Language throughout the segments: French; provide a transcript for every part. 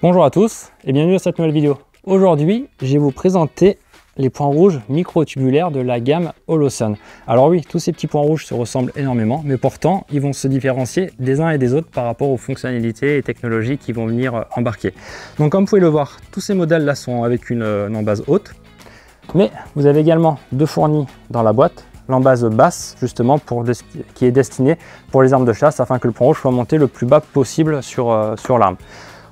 Bonjour à tous et bienvenue dans cette nouvelle vidéo. Aujourd'hui, je vais vous présenter les points rouges microtubulaires de la gamme Holosun. Alors oui, tous ces petits points rouges se ressemblent énormément, mais pourtant, ils vont se différencier des uns et des autres par rapport aux fonctionnalités et technologies qui vont venir embarquer. Donc comme vous pouvez le voir, tous ces modèles-là sont avec une embase haute, mais vous avez également deux fournis dans la boîte, l'embase basse justement qui est destinée pour les armes de chasse afin que le point rouge soit monté le plus bas possible sur l'arme.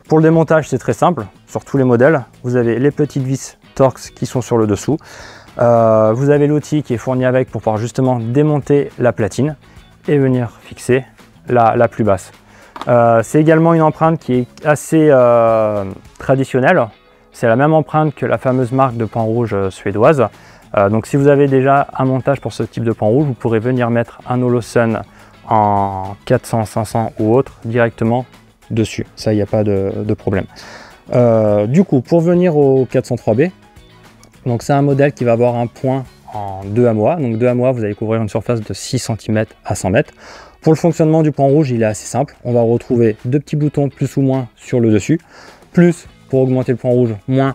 Pour le démontage, c'est très simple. Sur tous les modèles, vous avez les petites vis Torx qui sont sur le dessous. Vous avez l'outil qui est fourni avec pour pouvoir justement démonter la platine et venir fixer la plus basse. C'est également une empreinte qui est assez traditionnelle. C'est la même empreinte que la fameuse marque de point rouge suédoise. Donc si vous avez déjà un montage pour ce type de point rouge, vous pourrez venir mettre un Holosun en 400, 500 ou autre directement dessus, ça il n'y a pas de problème. Du coup, pour venir au 403B, donc c'est un modèle qui va avoir un point en 2 AMOA. Donc 2 AMOA, vous allez couvrir une surface de 6 cm à 100 mètres. Pour le fonctionnement du point rouge, il est assez simple. On va retrouver deux petits boutons plus ou moins sur le dessus, plus pour augmenter le point rouge, moins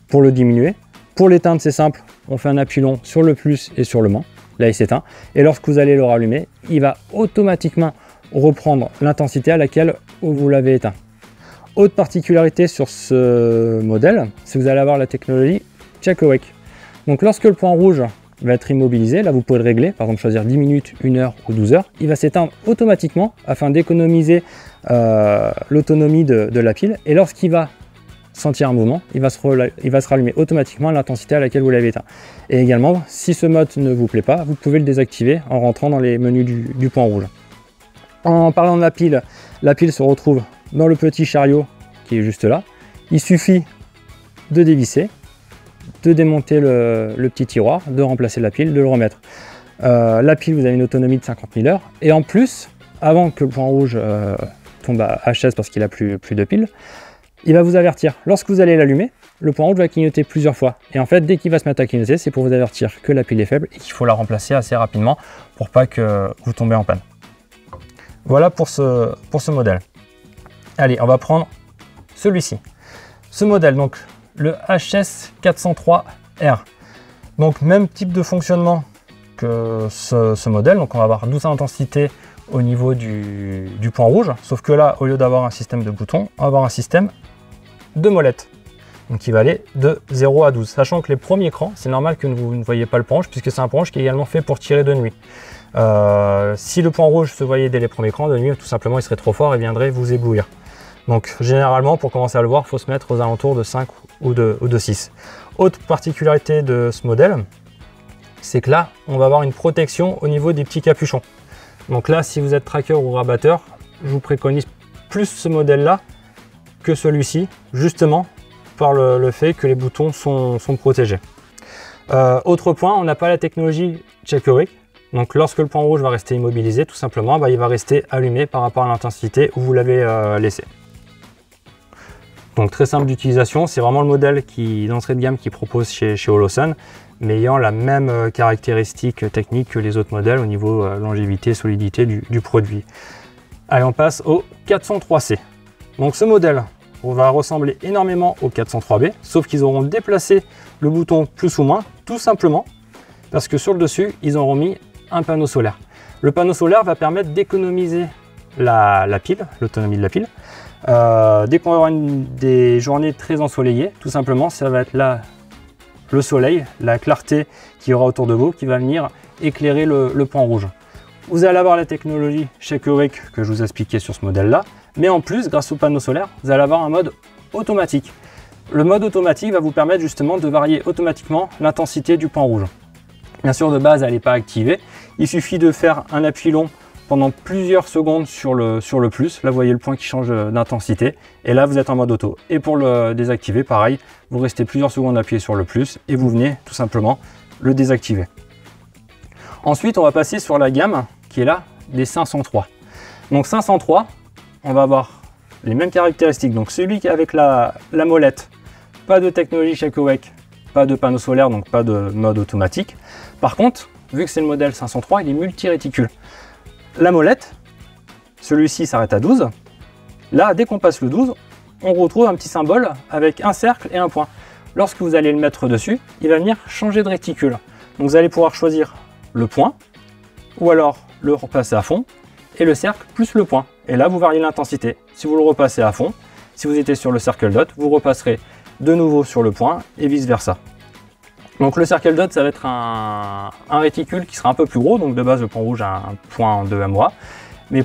pour le diminuer. Pour l'éteindre, c'est simple, on fait un appui long sur le plus et sur le moins. Là, il s'éteint. Et lorsque vous allez le rallumer, il va automatiquement reprendre l'intensité à laquelle vous l'avez éteint. Autre particularité sur ce modèle, c'est que vous allez avoir la technologie Check Awake. Donc lorsque le point rouge va être immobilisé, là vous pouvez le régler, par exemple choisir 10 minutes, 1 heure ou 12 heures, il va s'éteindre automatiquement afin d'économiser l'autonomie de la pile, et lorsqu'il va sentir un mouvement, il va se rallumer automatiquement à l'intensité à laquelle vous l'avez éteint. Et également, si ce mode ne vous plaît pas, vous pouvez le désactiver en rentrant dans les menus du point rouge. En parlant de la pile se retrouve dans le petit chariot qui est juste là. Il suffit de dévisser, de démonter le petit tiroir, de remplacer la pile, de le remettre. La pile, vous avez une autonomie de 50 000 heures. Et en plus, avant que le point rouge tombe à HS parce qu'il n'a plus de pile, il va vous avertir. Lorsque vous allez l'allumer, le point rouge va clignoter plusieurs fois. Et en fait, dès qu'il va se mettre à clignoter, c'est pour vous avertir que la pile est faible et qu'il faut la remplacer assez rapidement pour pas que vous tombez en panne. Voilà pour ce modèle. Allez, on va prendre celui-ci. Ce modèle, donc le HS403R. Donc même type de fonctionnement que ce modèle. Donc on va avoir 12 intensités au niveau du point rouge. Sauf que là, au lieu d'avoir un système de boutons, on va avoir un système de molettes. Donc il va aller de 0 à 12. Sachant que les premiers crans, c'est normal que vous ne voyez pas le point rouge puisque c'est un point rouge qui est également fait pour tirer de nuit. Si le point rouge se voyait dès les premiers crans, de nuit, tout simplement, il serait trop fort et viendrait vous éblouir. Donc, généralement, pour commencer à le voir, il faut se mettre aux alentours de 5 ou de 6. Autre particularité de ce modèle, c'est que là, on va avoir une protection au niveau des petits capuchons. Donc là, si vous êtes tracker ou rabatteur, je vous préconise plus ce modèle-là que celui-ci, justement, par le fait que les boutons sont protégés. Autre point, on n'a pas la technologie Check Awake. Donc lorsque le point rouge va rester immobilisé, tout simplement, il va rester allumé par rapport à l'intensité où vous l'avez laissé. Donc très simple d'utilisation, c'est vraiment le modèle d'entrée de gamme qui propose chez Holosun, mais ayant la même caractéristique technique que les autres modèles au niveau longévité, solidité du produit. Allez, on passe au 403C. Donc ce modèle va ressembler énormément au 403B, sauf qu'ils auront déplacé le bouton plus ou moins, tout simplement, parce que sur le dessus, ils auront mis un panneau solaire. Le panneau solaire va permettre d'économiser la pile, l'autonomie de la pile. Dès qu'on aura des journées très ensoleillées, tout simplement, ça va être là le soleil, la clarté qu'il y aura autour de vous qui va venir éclairer le point rouge. Vous allez avoir la technologie Check Awake que je vous ai expliqué sur ce modèle-là, mais en plus, grâce au panneau solaire, vous allez avoir un mode automatique. Le mode automatique va vous permettre justement de varier automatiquement l'intensité du point rouge. Bien sûr, de base, elle n'est pas activée. Il suffit de faire un appui long pendant plusieurs secondes sur le plus. Là, vous voyez le point qui change d'intensité. Et là, vous êtes en mode auto. Et pour le désactiver, pareil, vous restez plusieurs secondes appuyé sur le plus et vous venez tout simplement le désactiver. Ensuite, on va passer sur la gamme qui est là, des 503. Donc 503, on va avoir les mêmes caractéristiques. Donc celui qui est avec la molette, pas de technologie Check Awake, pas de panneau solaire, donc pas de mode automatique. Par contre, vu que c'est le modèle 503, il est multi-réticule. La molette, celui-ci s'arrête à 12. Là, dès qu'on passe le 12, on retrouve un petit symbole avec un cercle et un point. Lorsque vous allez le mettre dessus, il va venir changer de réticule. Donc vous allez pouvoir choisir le point, ou alors le repasser à fond, et le cercle plus le point. Et là, vous variez l'intensité. Si vous le repassez à fond, si vous étiez sur le circle dot, vous repasserez de nouveau sur le point, et vice versa. Donc le circle dot, ça va être un réticule qui sera un peu plus gros. Donc de base, le point rouge a un point de MOA. Mais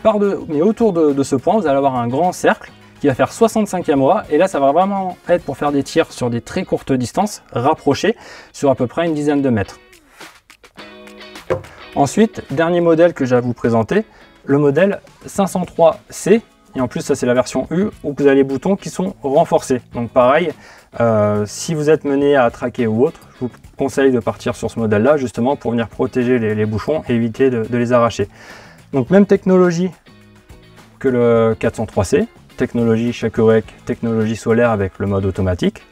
autour de ce point, vous allez avoir un grand cercle qui va faire 65 MOA. Et là, ça va vraiment être pour faire des tirs sur des très courtes distances, rapprochées, sur à peu près une dizaine de mètres. Ensuite, dernier modèle que j'ai à vous présenter, le modèle 503C. Et en plus, ça c'est la version U, où vous avez les boutons qui sont renforcés. Donc pareil, si vous êtes mené à traquer ou autre, je vous conseille de partir sur ce modèle-là, justement pour venir protéger les bouchons et éviter de les arracher. Donc même technologie que le 403C, technologie Shockwave, technologie solaire avec le mode automatique.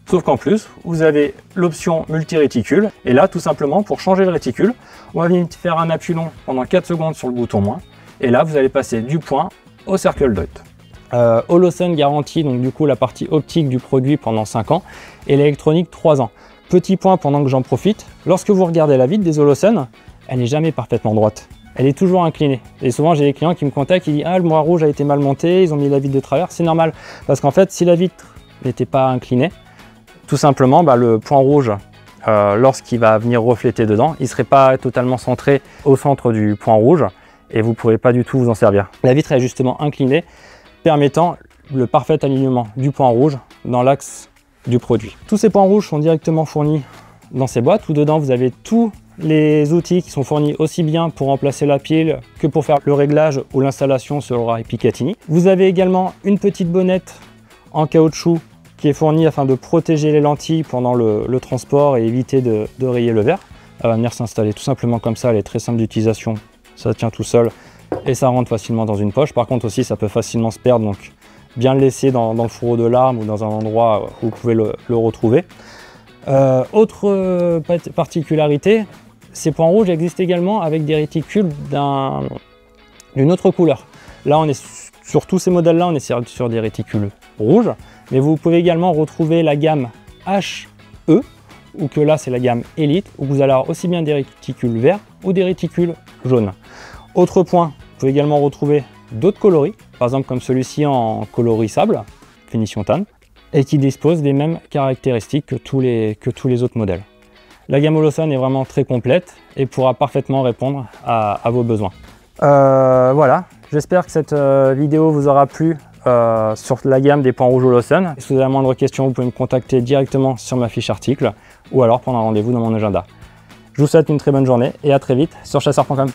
Sauf qu'en plus, vous avez l'option multi-réticule. Et là, tout simplement, pour changer le réticule, on va venir faire un appui long pendant 4 secondes sur le bouton moins. Et là, vous allez passer du point au circle dot. Holosun garantit donc du coup la partie optique du produit pendant 5 ans et l'électronique 3 ans. Petit point pendant que j'en profite, lorsque vous regardez la vitre des Holosun, elle n'est jamais parfaitement droite. Elle est toujours inclinée. Et souvent j'ai des clients qui me contactent qui disent « Ah, le moire rouge a été mal monté, ils ont mis la vitre de travers ». C'est normal, parce qu'en fait, si la vitre n'était pas inclinée, tout simplement, le point rouge, lorsqu'il va venir refléter dedans, il ne serait pas totalement centré au centre du point rouge et vous ne pourrez pas du tout vous en servir. La vitre est justement inclinée, permettant le parfait alignement du point rouge dans l'axe du produit. Tous ces points rouges sont directement fournis dans ces boîtes où dedans vous avez tous les outils qui sont fournis aussi bien pour remplacer la pile que pour faire le réglage ou l'installation sur le rail Picatinny. Vous avez également une petite bonnette en caoutchouc qui est fournie afin de protéger les lentilles pendant le transport et éviter de rayer le verre. Elle va venir s'installer tout simplement comme ça, elle est très simple d'utilisation, ça tient tout seul et ça rentre facilement dans une poche. Par contre aussi ça peut facilement se perdre, donc bien le laisser dans le fourreau de l'arme ou dans un endroit où vous pouvez le retrouver. Autre particularité, ces points rouges existent également avec des réticules d'une autre couleur. Là on est sur tous ces modèles là, on est sur des réticules rouges, mais vous pouvez également retrouver la gamme HE, ou que là c'est la gamme Elite, où vous allez avoir aussi bien des réticules verts ou des réticules jaunes. Autre point, vous pouvez également retrouver d'autres coloris, par exemple comme celui-ci en coloris sable, finition tan, et qui dispose des mêmes caractéristiques que tous les autres modèles. La gamme Holosun est vraiment très complète et pourra parfaitement répondre à vos besoins. Voilà, j'espère que cette vidéo vous aura plu sur la gamme des points rouges Holosun. Si vous avez la moindre question, vous pouvez me contacter directement sur ma fiche article ou alors prendre un rendez-vous dans mon agenda. Je vous souhaite une très bonne journée et à très vite sur chasseur.com.